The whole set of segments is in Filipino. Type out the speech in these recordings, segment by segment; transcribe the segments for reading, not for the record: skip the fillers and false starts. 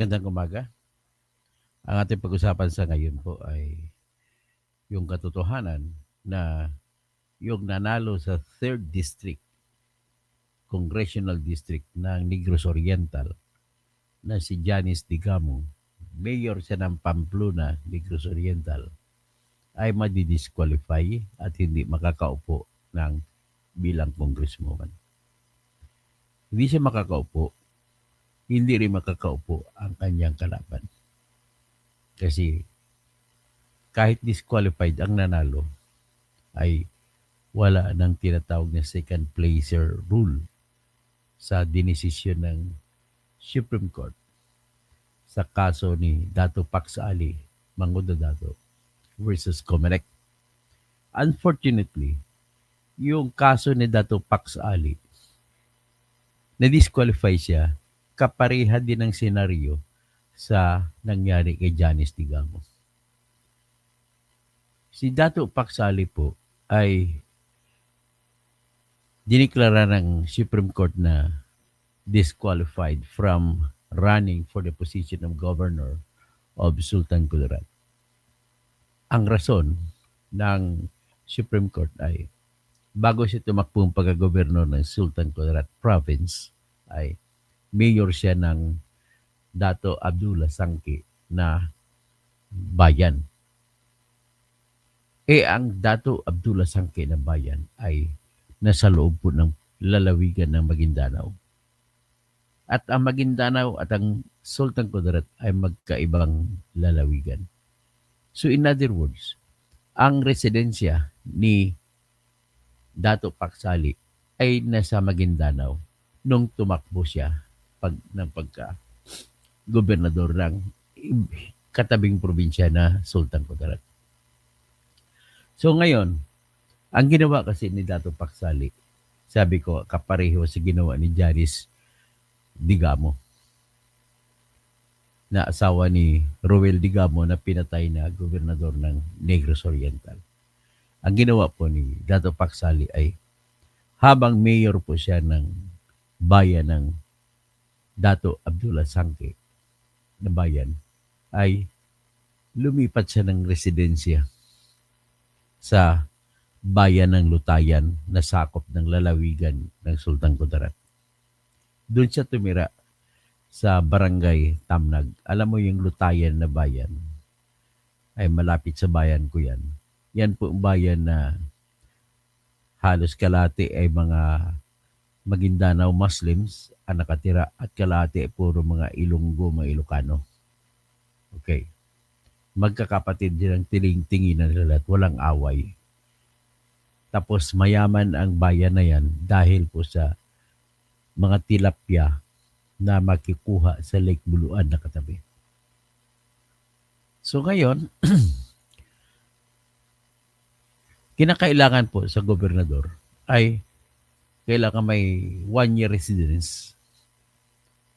magandang umaga. Ang ating pag-usapan sa ngayon po ay yung katotohanan na yung nanalo sa 3rd District, Congressional District ng Negros Oriental na si Janice Digamo, mayor siya ng Pamplona, Negros Oriental, ay madidisqualify at hindi makakaupo ng bilang congresswoman. Hindi siya makakaupo, hindi rin makakaupo ang kanyang kalaban. Kasi kahit disqualified ang nanalo, ay wala nang tinatawag na second placer rule sa dinesisyon ng Supreme Court sa kaso ni Dato Pax Ali Mangundo Dato versus Comelec. Unfortunately, yung kaso ni Dato Pax Ali, na-disqualify siya, kapareha din ng senaryo sa nangyari kay Janice Digamo. Si Dato Pax Ali po ay diniklara ng Supreme Court na disqualified from running for the position of Governor of Sultan Kudarat. Ang rason ng Supreme Court ay bago siya tumakbong pagka-gobernador ng Sultan Kudarat Province ay mayor siya ng Dato Abdullah Sangki na bayan. Ang Dato Abdullah Sangki na bayan ay nasa loob po ng lalawigan ng Maguindanao. At ang Maguindanao at ang Sultan Kudarat ay magkaibang lalawigan. So in other words, ang residensya ni Dato Pax Ali ay nasa Maguindanao nung tumakbo siya ng pagka-gobernador ng katabing probinsya na Sultan Kudarat. So ngayon, ang ginawa kasi ni Dato Pax Ali, sabi ko, kapareho sa ginawa ni Janice Digamo, na asawa ni Roel Digamo na pinatay na gobernador ng Negros Oriental. Ang ginawa po ni Dato Pax Ali ay habang mayor po siya ng bayan ng Dato Abdullah Sangki na bayan, ay lumipat siya ng residensya sa bayan ng Lutayan na sakop ng lalawigan ng Sultan Kudarat. Doon siya tumira sa barangay Tamnag. Alam mo yung Lutayan na bayan, ay malapit sa bayan ko yan. Yan po ang bayan na halos kalahati ay mga Maguindanao Muslims ang nakatira at kalahati ay puro mga Ilonggo, mga Ilocano. Okay. Magkakapatid din ang tinginan nila at walang away. Tapos mayaman ang bayan na yan dahil po sa mga tilapia na makikuha sa Lake Buluan na katabi. So ngayon, kinakailangan po sa gobernador ay kailangan may 1-year residence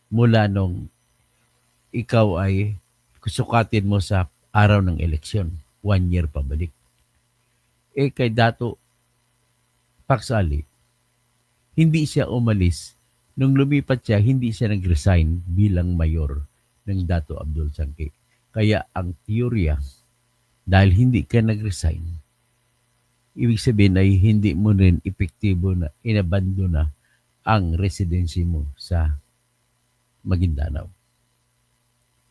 mula nung ikaw ay sukatin mo sa araw ng eleksyon. 1 year pabalik. Kay Dato Pax Ali, hindi siya umalis. Nung lumipat siya, hindi siya nag-resign bilang mayor ng Dato Abdul Sangki. Kaya ang teorya, dahil hindi ka nag-resign, ibig sabihin ay hindi mo rin epektibo na inabandona ang residency mo sa Maguindanao.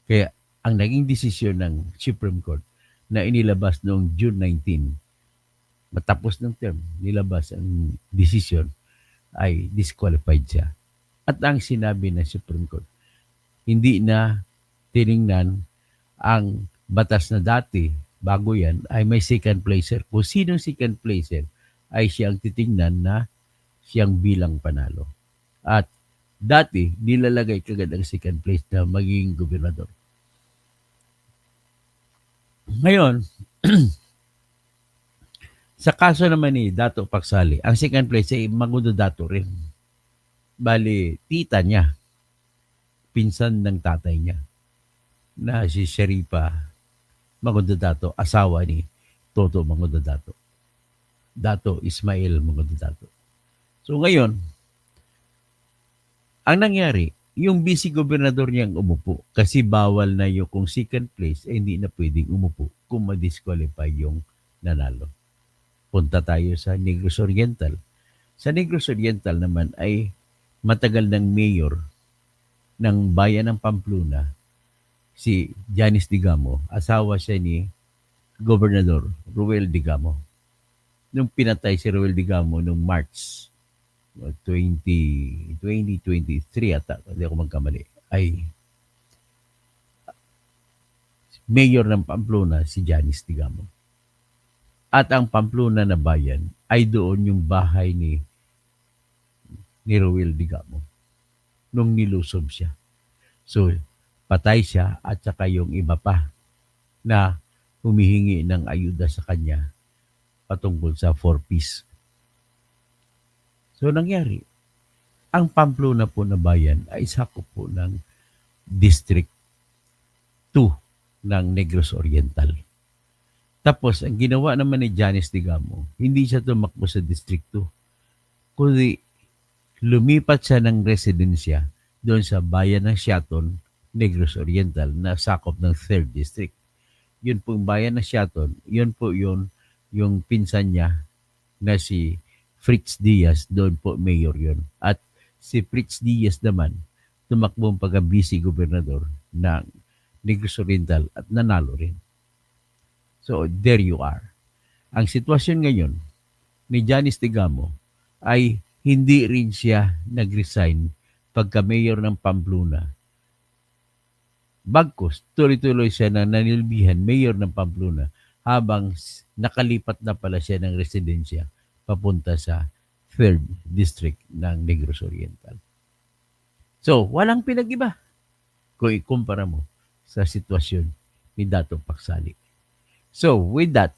Kaya ang naging desisyon ng Supreme Court na inilabas noong June 19, matapos ng term, nilabas ang desisyon ay disqualified siya. At ang sinabi ng Supreme Court, hindi na tiningnan ang batas na dati, bago yan, ay may second placer. Kung sinong second placer ay siyang titingnan na siyang bilang panalo. At dati, nilalagay kagad ang second place na magiging gobernador. Ngayon, sa kaso naman ni Dato Pax Ali, ang second place ay Mangundo Dato rin. Bali, tita niya, pinsan ng tatay niya, na si Sharifa Mangundo Dato, asawa ni Toto Mangundo Dato. Dato Ismail Mangundo Dato. So ngayon, ang nangyari, yung vice gobernador niyang umupo kasi bawal na yung kung second place hindi na pwedeng umupo kung ma-disqualify yung nanalo. Punta tayo sa Negros Oriental. Sa Negros Oriental naman ay matagal ng mayor ng bayan ng Pamplona, si Janice Digamo, asawa siya ni Gobernador Ruel Digamo. Nung pinatay si Ruel Digamo noong March 2023 ata, hindi ako magkamali, ay mayor ng Pamplona si Janice Digamo. At ang Pamplona na bayan ay doon yung bahay ni Ruel Digamo nung nilusob siya. So, patay siya at saka yung iba pa na humihingi ng ayuda sa kanya patungkol sa 4-piece. So, nangyari, ang Pamplona po na bayan ay sakop po ng District 2 ng Negros Oriental. Tapos, ang ginawa naman ni Janice Digamo, hindi siya tumakbo sa District 2, kundi lumipat siya ng residensya doon sa bayan ng Siaton, Negros Oriental, na sakop ng 3rd District. Yun po yung bayan ng Siaton, yun po yung pinsan niya na si Fritz Diaz, doon po mayor yun. At si Fritz Diaz naman, tumakbong pagka-vice gobernador ng Negros Oriental at nanalo rin. So, there you are. Ang sitwasyon ngayon ni Janice Digamo ay hindi rin siya nag-resign pagka-mayor ng Pamplona. Bagkus, tuloy-tuloy siya na nanilbihan mayor ng Pamplona habang nakalipat na pala siya ng residensya papunta sa 3rd District ng Negros Oriental. So, walang pinag-iba kung ikumpara mo sa sitwasyon ni Dato Paksali. So, with that,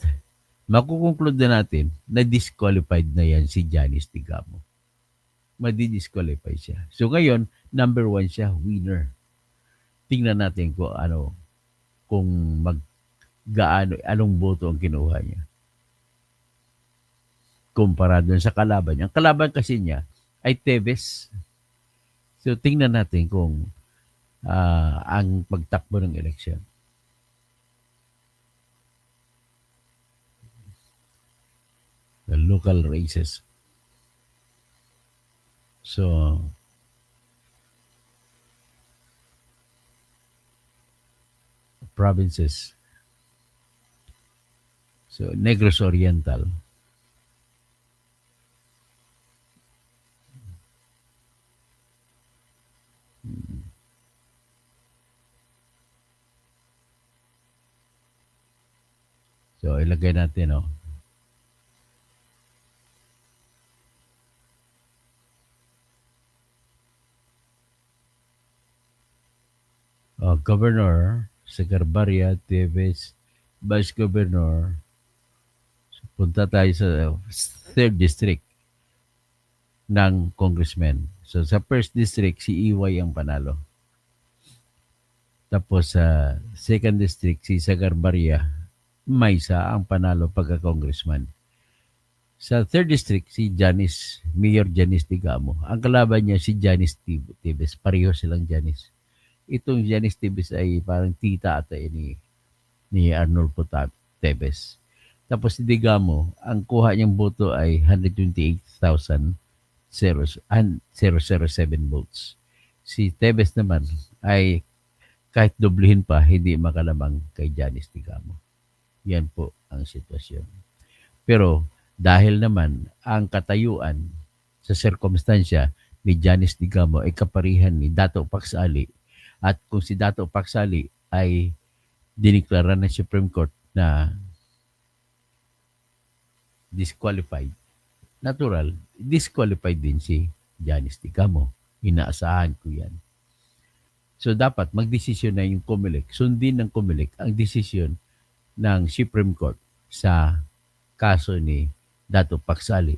makukonclude na natin na disqualified na yan si Janice Digamo. Madi-disqualify siya. So, ngayon, number 1 siya, winner. Tingnan natin kung anong boto ang kinuha niya. Kumpara doon sa kalaban niya. Ang kalaban kasi niya ay Teves. So, tingnan natin kung ang pagtakbo ng eleksyon. The local races. So, provinces. So, Negros Oriental. So, ilagay natin, Governor, Secretaria, Teves, Vice Governor. So, punta tayo sa 3rd District ng Congressman. So, sa 1st District, si Iway ang panalo. Tapos sa 2nd District, si Sagarbaria, Maysa ang panalo pagka-congressman. Sa 3rd District, si Mayor Janice Digamo. Ang kalaban niya si Janice Tibes. Pareho silang Janice. Itong Janice Tibes ay parang tita ata ni Arnolfo Tebes. Tapos si Digamo, ang kuha niyang boto ay 128,007 votes. Si Tebes naman ay kahit doblehin pa, hindi makalamang kay Janice Digamo. Yan po ang sitwasyon. Pero dahil naman ang katayuan sa sirkumstansya ni Janice Digamo ay kaparihan ni Dato Paksali, at kung si Dato Paksali ay diniklara ng Supreme Court na disqualified, natural, disqualified din si Janice Digamo. Inaasahan ko yan. So dapat magdesisyon na yung COMELEC, sundin ng COMELEC ang desisyon ng Supreme Court sa kaso ni Dato Paksali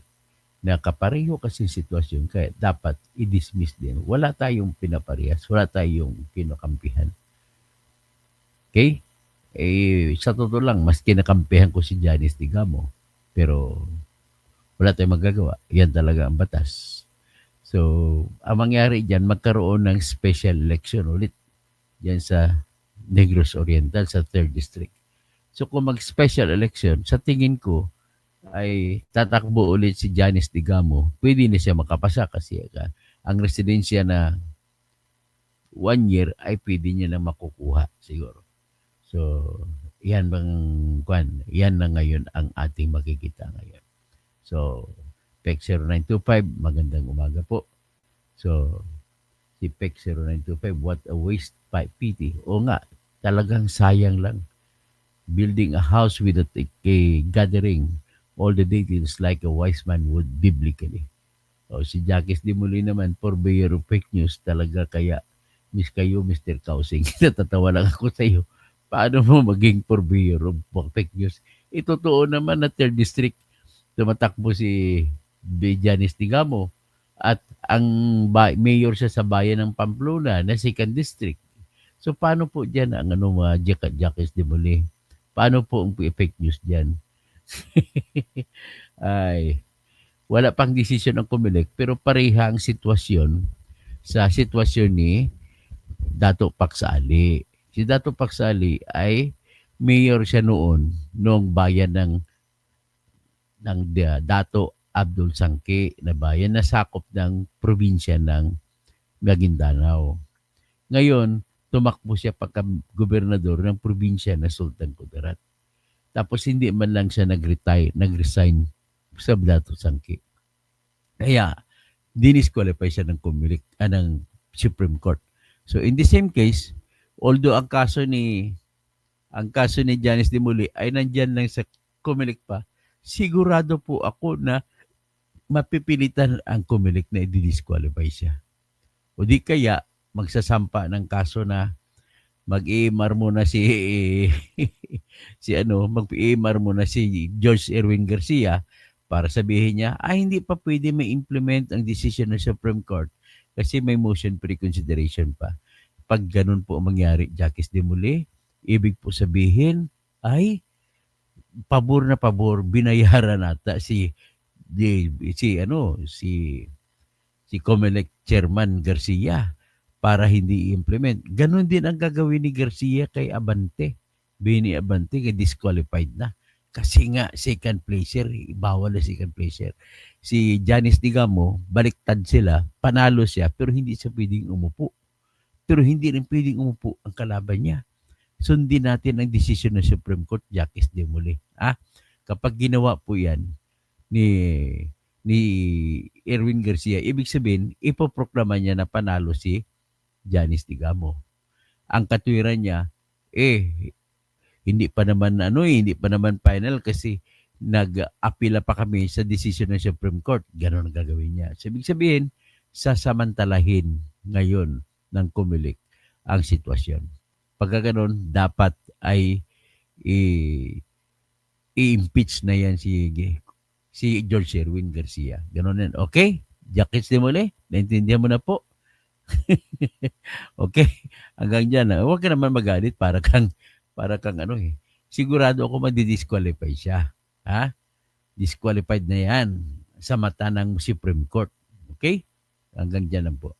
na kapareho kasi sitwasyon kaya dapat i-dismiss din. Wala tayong pinaparehas, wala tayong kinakampihan. Okay? Sa totoo lang, mas kinakampihan ko si Janice Digamo, pero wala tayong magagawa. Yan talaga ang batas. So, ang mangyari diyan, magkaroon ng special election ulit diyan sa Negros Oriental sa 3rd District. So, kung mag-special election, sa tingin ko, ay tatakbo ulit si Janice Digamo. Pwede na siya makapasa kasi ang residensya na 1 year ay pwede niya na makukuha siguro. So, yan bang kwan, yan na ngayon ang ating makikita ngayon. So, PEC 0925, magandang umaga po. So, si PEC 0925, what a waste by PT. O nga, talagang sayang lang. Building a house with a gathering all the details like a wise man would biblically. O si Jacques Dimuli naman, purveyor of fake news talaga kaya miss kayo, Mr. Kausing. Natatawa lang ako sa iyo. Paano mo maging purveyor of fake news? Totoo naman na 3rd District tumatakbo si Janice Tigamo at ang mayor siya sa bayan ng Pamplona na 2nd District. So paano po diyan ang mga Jacques Dimuli? Paano po ang fake news diyan? Ay, wala pang desisyon ng COMELEC pero pareha ang sitwasyon sa sitwasyon ni Dato Paksali. Si Dato Paksali ay mayor siya noong bayan ng Dato Abdul Sangke na bayan na sakop ng probinsya ng Maguindanao. Ngayon, tumakbo siya pagka-gobernador ng probinsya na Sultan Kudarat. Tapos hindi man lang siya nag-resign sa Dato Sangke. Kaya, dinisqualify siya ng ng Supreme Court. So in the same case, although ang kaso ni Janice Dimuli ay nandyan lang sa COMELEC pa, sigurado po ako na mapipilitan ang COMELEC na i-disqualify siya. O di kaya magsasampa ng kaso na mag-EMR muna si mag-EMR muna si George Erwin Garcia para sabihin niya, hindi pa pwede ma-implement ang decision ng Supreme Court kasi may motion pre-consideration pa. Pag ganun po ang mangyari, Jacques Demule, ibig po sabihin ay pabor na pabor binayaran nata si COMELEC Chairman Garcia para hindi i-implement. Ganon din ang gagawin ni Garcia kay Abante. Bini Abante kay disqualified na. Kasi nga second placer, bawal na second placer. Si Janice Digamo, baliktad sila, panalo siya pero hindi siya pwedeng umupo. Pero hindi rin pwedeng umupo ang kalaban niya. Sundin natin ang desisyon ng Supreme Court, Jacques Demule. Kapag ginawa po yan ni Erwin Garcia, ibig sabihin, ipoproklama niya na panalo si Janice Digamo. Ang katwiran niya, hindi pa naman final kasi nag-apila pa kami sa desisyon ng Supreme Court. Ganon ang gagawin niya. So, ibig sabihin, sasamantalahin ngayon ng COMELEC ang sitwasyon. Pagka ganon, dapat ay i-impeach na yan si George Erwin Garcia. Ganon yan. Okay? Jacques Demole, naintindihan mo na po? Okay? Hanggang dyan. Huwag ka naman magalit para kang sigurado ako madi-disqualify siya. Disqualified na yan sa mata ng Supreme Court. Okay? Hanggang dyan lang po.